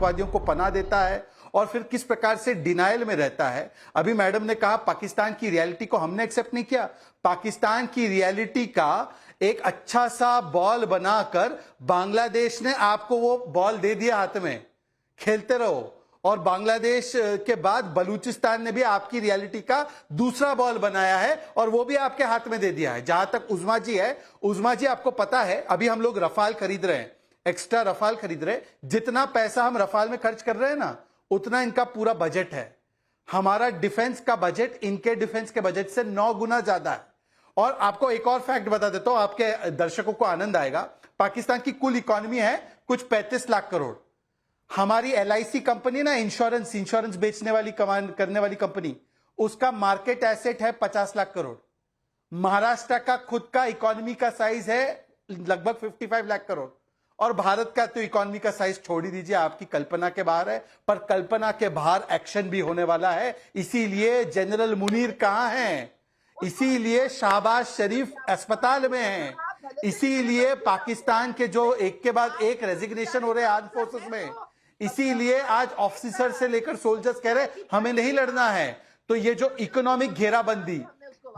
आतंकवादियों को पनाह देता है और फिर किस प्रकार से डिनायल में रहता है। अभी मैडम ने कहा पाकिस्तान की रियलिटी को हमने एक्सेप्ट नहीं किया। पाकिस्तान की रियलिटी का एक अच्छा सा बॉल बनाकर बांग्लादेश ने आपको वो बॉल दे दिया हाथ में, खेलते रहो। और बांग्लादेश के बाद बलूचिस्तान ने भी आपकी रियलिटी का दूसरा बॉल बनाया है और वो भी आपके हाथ में दे दिया है। जहां तक उज़्मा जी है, उज़्मा जी आपको पता है अभी हम लोग रफाल खरीद रहे हैं, एक्स्ट्रा रफाल खरीद रहे हैं। जितना पैसा हम रफाल में खर्च कर रहे हैं ना, उतना इनका पूरा बजट है। हमारा डिफेंस का बजट इनके डिफेंस के बजट से 9 गुना ज्यादा है। और आपको एक और फैक्ट बता देता हूं, आपके दर्शकों को आनंद आएगा। पाकिस्तान की कुल इकोनॉमी है कुछ 35 लाख करोड़। हमारी LIC कंपनी ना, इंश्योरेंस बेचने वाली करने वाली कंपनी, उसका मार्केट एसेट है 50 लाख करोड़। महाराष्ट्र का खुद का इकोनॉमी का साइज है लगभग 55 लाख करोड़। और भारत का तो इकोनॉमी का साइज छोड़ ही दीजिए, आपकी कल्पना के बाहर है। पर कल्पना के बाहर एक्शन भी होने वाला है। इसीलिए जनरल मुनीर कहां हैं, इसीलिए शहबाज शरीफ अस्पताल में हैं, इसीलिए पाकिस्तान के जो एक के बाद एक रेजिग्नेशन हो रहे हैं आर्म फोर्सेस में, इसीलिए आज ऑफिसर से लेकर सोल्जर्स कह रहे हैं हमें नहीं लड़ना है। तो ये जो इकोनॉमिक घेराबंदी,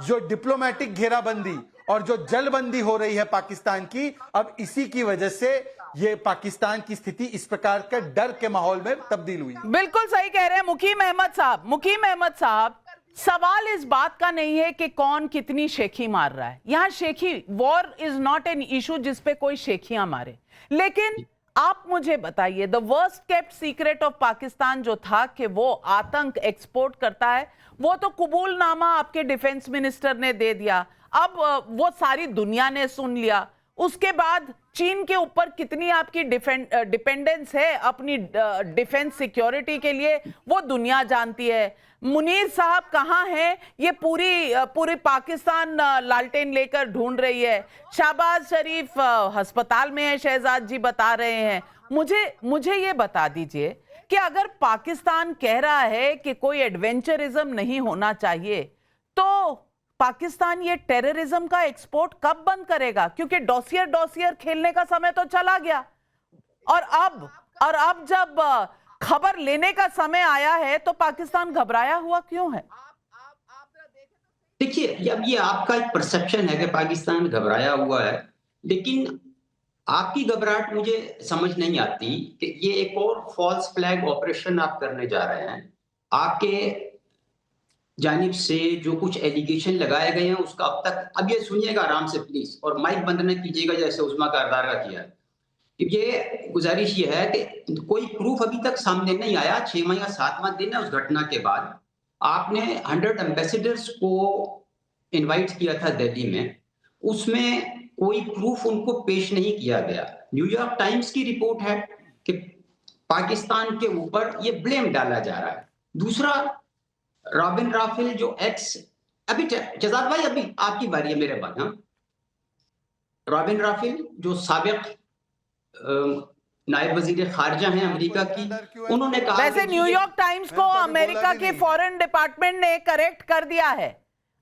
जो डिप्लोमेटिक घेराबंदी और जो जलबंदी हो रही है पाकिस्तान की, अब इसी की वजह से ये पाकिस्तान की स्थिति इस प्रकार के डर के माहौल में तब्दील हुई। बिल्कुल सही कह रहे हैं मुकीम अहमद साहब। सवाल इस बात का नहीं है कि कौन कितनी शेखी मार रहा है। यहां शेखी, war is not an issue जिसपे कोई शेखियां मारे। लेकिन आप मुझे बताइए, the worst kept secret of Pakistan जो था कि वो आतंक एक्सपोर्ट करता है, वो तो कबूलनामा आपके डिफेंस मिनिस्टर ने दे दिया। अब वो सारी दुनिया ने सुन लिया। उसके बाद चीन के ऊपर कितनी आपकी डिपेंडेंस है अपनी डिफेंस सिक्योरिटी के लिए, वो दुनिया जानती है। मुनीर साहब कहां हैं, ये पूरी पाकिस्तान लालटेन लेकर ढूंढ रही है। शहबाज शरीफ अस्पताल में है, शहजाद जी बता रहे हैं। मुझे ये बता दीजिए कि अगर पाकिस्तान कह रहा है कि कोई एडवेंचरिज्म नहीं होना चाहिए, तो पाकिस्तान ये टेररिज्म का एक्सपोर्ट कब बंद करेगा? क्योंकि डॉसियर खेलने का समय तो चला गया। और अब जब खबर लेने का समय आया है तो पाकिस्तान घबराया हुआ क्यों है? देखिए, अब ये आपका एक परसेप्शन है कि पाकिस्तान घबराया हुआ है, लेकिन आपकी घबराहट मुझे समझ नहीं आती कि ये एक और फॉल्स फ्लैग ऑपरेशन आप करने जा रहे हैं। आपके जानिब से जो कुछ एलिगेशन लगाए गए हैं उसका अब ये सुनिएगा आराम से प्लीज, और माइक बंद न कीजिएगा जैसे उस्मा कारदार का किया है। ये गुजारिश ये है कि कोई प्रूफ अभी तक सामने नहीं आया। 6वां या 7वां दिन है उस घटना के बाद। आपने 100 एम्बेसडर्स को इनवाइट किया था दिल्ली में, उसमें कोई प्रूफ उनको पेश नहीं किया गया। न्यूयॉर्क टाइम्स की रिपोर्ट है कि पाकिस्तान के ऊपर ये ब्लेम डाला जा रहा है। दूसरा, रॉबिन राफेल जो अभी शहजाद भाई अभी आपकी बारी है मेरे बाद। रॉबिन राफेल जो साबिक नायब वजीर खारजा हैं अमेरिका की, उन्होंने कहा, वैसे न्यूयॉर्क टाइम्स को अमेरिका के फॉरेन डिपार्टमेंट ने करेक्ट कर दिया है।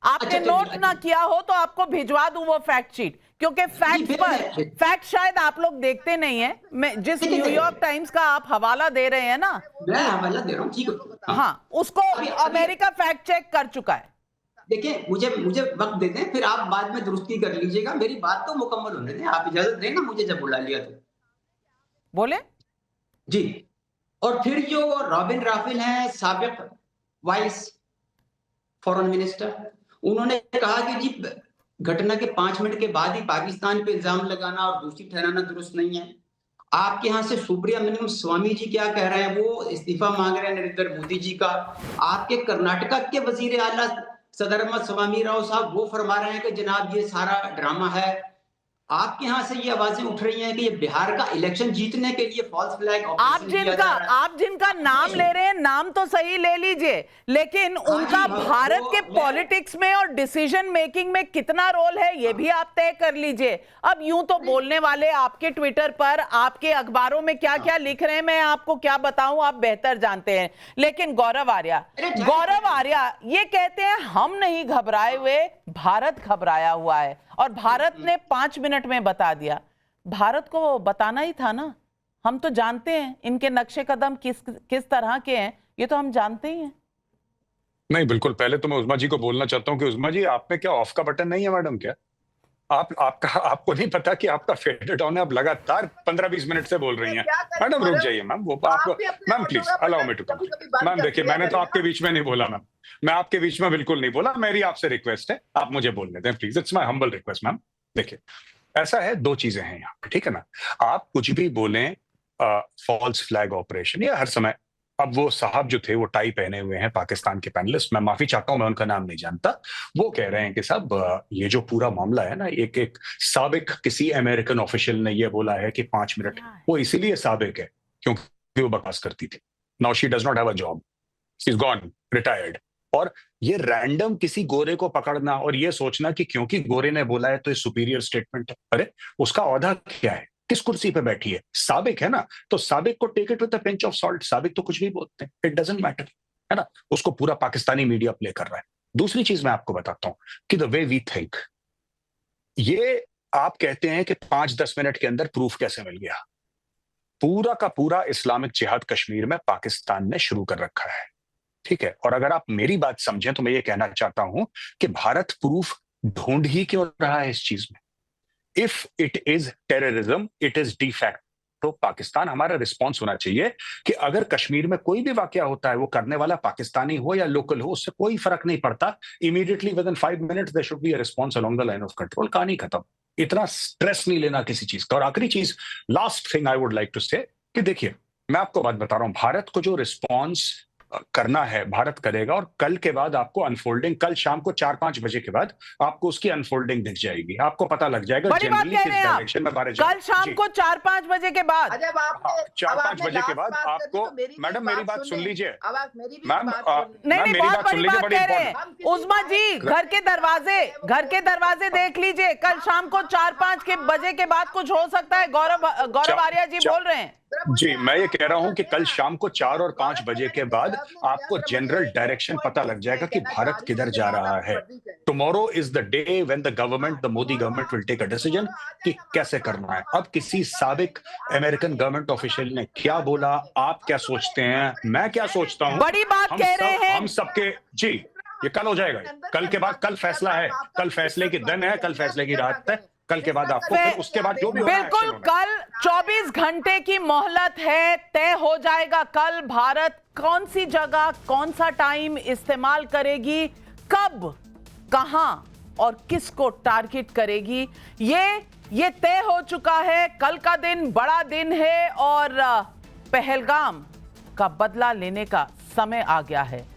आपने नोट ना किया हो तो आपको भिजवा दूं वो फैक्ट शीट, क्योंकि फैक्ट शायद आप लोग देखते नहीं है। मैं जिस न्यूयॉर्क टाइम्स का आप हवाला दे रहे हैं ना, मैं हवाला दे रहा हूं, ठीक है, हाँ, उसको अमेरिका फैक्ट चेक कर चुका है। देखिए, मुझे वक्त दे दें, फिर आप बाद में दुरुस्ती कर लीजिएगा। मेरी बात तो मुकम्मल होने दें, आप इजाजत दें ना मुझे जब बुला लिया तो। बोले जी। और फिर जो रॉबिन राफेल हैं, साबिक वाइस फॉरेन मिनिस्टर, उन्होंने कहा कि जी घटना के 5 मिनट के बाद ही पाकिस्तान पे इल्जाम लगाना और दोषी ठहराना दुरुस्त नहीं है। आपके यहाँ से सुब्रमण्यम स्वामी जी क्या कह रहे हैं, वो इस्तीफा मांग रहे हैं नरेंद्र मोदी जी का। आपके कर्नाटका के वजीर आला सदरमत स्वामी राव साहब वो फरमा रहे हैं कि जनाब ये सारा ड्रामा है। आपके यहाँ से ये आवाजें उठ रही हैं कि ये बिहार का इलेक्शन जीतने के लिए फॉल्स फ्लैग आप जिनका नाम ले रहे हैं, नाम तो सही ले लीजिए, लेकिन उनका भारत के पॉलिटिक्स में और डिसीजन मेकिंग में कितना रोल है ये भी आप तय कर लीजिए। अब यूं तो बोलने वाले आपके ट्विटर पर, आपके अखबारों में क्या क्या लिख रहे हैं मैं आपको क्या बताऊं, आप बेहतर जानते हैं। लेकिन गौरव आर्या ये कहते हैं हम नहीं घबराए हुए, भारत घबराया हुआ है। और भारत ने 5 मिनट में बता दिया। भारत को बताना ही था ना, हम तो जानते हैं इनके नक्शे कदम किस तरह के हैं, ये तो हम जानते ही हैं। नहीं, बिल्कुल। पहले तो मैं उज़मा जी को बोलना चाहता हूँ कि उज़मा जी, आप में क्या ऑफ का बटन नहीं है मैडम क्या? आपको नहीं पता कि आपका फेडेड ऑन है? आप लगातार 15-20 मिनट से बोल रही हैं। मैडम रुक जाइए मैम, वो आपको, ma'am please allow me to come. Ma'am देखिए, मैंने तो आपके बीच में नहीं बोला मैम, मैं आपके बीच में बिल्कुल नहीं बोला। मेरी आपसे रिक्वेस्ट है, आप मुझे बोलने दें please, it's my humble request ma'am. देखिए, ऐसा है, दो चीजें हैं यहाँ पे, ठीक है ना? आप कुछ भी बोलें, फॉल्स फ्लैग ऑपरेशन, ये हर समय। अब वो साहब जो थे, वो टाई पहने हुए हैं, पाकिस्तान के पैनलिस्ट, मैं माफी चाहता हूं, मैं उनका नाम नहीं जानता। वो कह रहे हैं कि साहब, ये जो पूरा मामला है ना, एक साबिक किसी अमेरिकन ऑफिशियल ने ये बोला है कि 5 मिनट, वो इसीलिए साबिक है क्योंकि वो बकवास करती थी। Now she does not have a job, she is gone, retired. और ये रैंडम किसी गोरे को पकड़ना और ये सोचना कि क्योंकि गोरे ने बोला है तो ये सुपीरियर स्टेटमेंट है। अरे, उसका औहदा क्या है? किस कुर्सी पे बैठी है? साबिक है ना, तो साबिक को take it with a pinch of salt. साबिक तो कुछ भी बोलते हैं, इट डजंट मैटर, है ना? उसको पूरा पाकिस्तानी मीडिया प्ले कर रहा है। दूसरी चीज मैं आपको बताता हूं कि द वे वी थिंक, ये आप कहते हैं कि 5-10 मिनट के अंदर प्रूफ कैसे मिल गया? पूरा का पूरा इस्लामिक जिहाद कश्मीर में पाकिस्तान ने शुरू कर रखा है, ठीक है? और अगर आप मेरी बात समझें तो मैं ये कहना चाहता हूं कि भारत प्रूफ ढूंढ ही क्यों रहा है इस चीज में? If it is terrorism, it is de facto Pakistan. हमारा रिस्पॉन्स होना चाहिए कि अगर कश्मीर में कोई भी वाकया होता है, वो करने वाला पाकिस्तानी हो या लोकल हो, उससे कोई फर्क नहीं पड़ता। Immediately within 5 minutes there should be a response along the line of control. कहानी खत्म। इतना स्ट्रेस नहीं लेना किसी चीज का। और आखिरी चीज, last thing I would like to say, कि देखिए, मैं आपको बात बता रहा हूं, भारत को जो रिस्पॉन्स करना है भारत करेगा। और कल के बाद आपको अनफोल्डिंग, कल शाम को 4-5 बजे के बाद आपको उसकी अनफोल्डिंग दिख जाएगी। आपको पता लग जाएगा बड़ी बात जनरली कह किस रहे हैं आप। डायरेक्शन में भारत कल शाम को 4-5 बजे के बाद, 4-5 बजे के बाद आपको, मैडम मेरी बात सुन लीजिए मैम, नहीं, बहुत बड़ी बात कह रहे हैं उज़मा जी। घर के दरवाजे देख लीजिए। कल शाम को 4-5 के बजे के बाद कुछ हो सकता है। गौरव आर्या जी बोल रहे हैं। जी, मैं ये कह रहा हूं कि कल शाम को 4 और 5 बजे के बाद आपको जनरल डायरेक्शन पता लग जाएगा कि भारत किधर जा रहा है। Tomorrow is the day when the government, the Modi government will take a decision कि कैसे करना है। अब किसी साबिक अमेरिकन गवर्नमेंट ऑफिशियल ने क्या बोला, आप क्या सोचते हैं, मैं क्या सोचता हूं, बड़ी बात कह रहे हैं हम सबके, जी, ये कल हो जाएगा। कल के बाद, कल फैसला है, कल फैसले की दिन है, कल फैसले की रात है। कल के बाद आपको, फिर उसके बाद जो भी होना है, बिल्कुल, कल 24 घंटे की मोहलत है, तय हो जाएगा कल भारत कौन सी जगह, कौन सा टाइम इस्तेमाल करेगी, कब, कहां और किसको टारगेट करेगी। ये तय हो चुका है। कल का दिन बड़ा दिन है और पहलगाम का बदला लेने का समय आ गया है।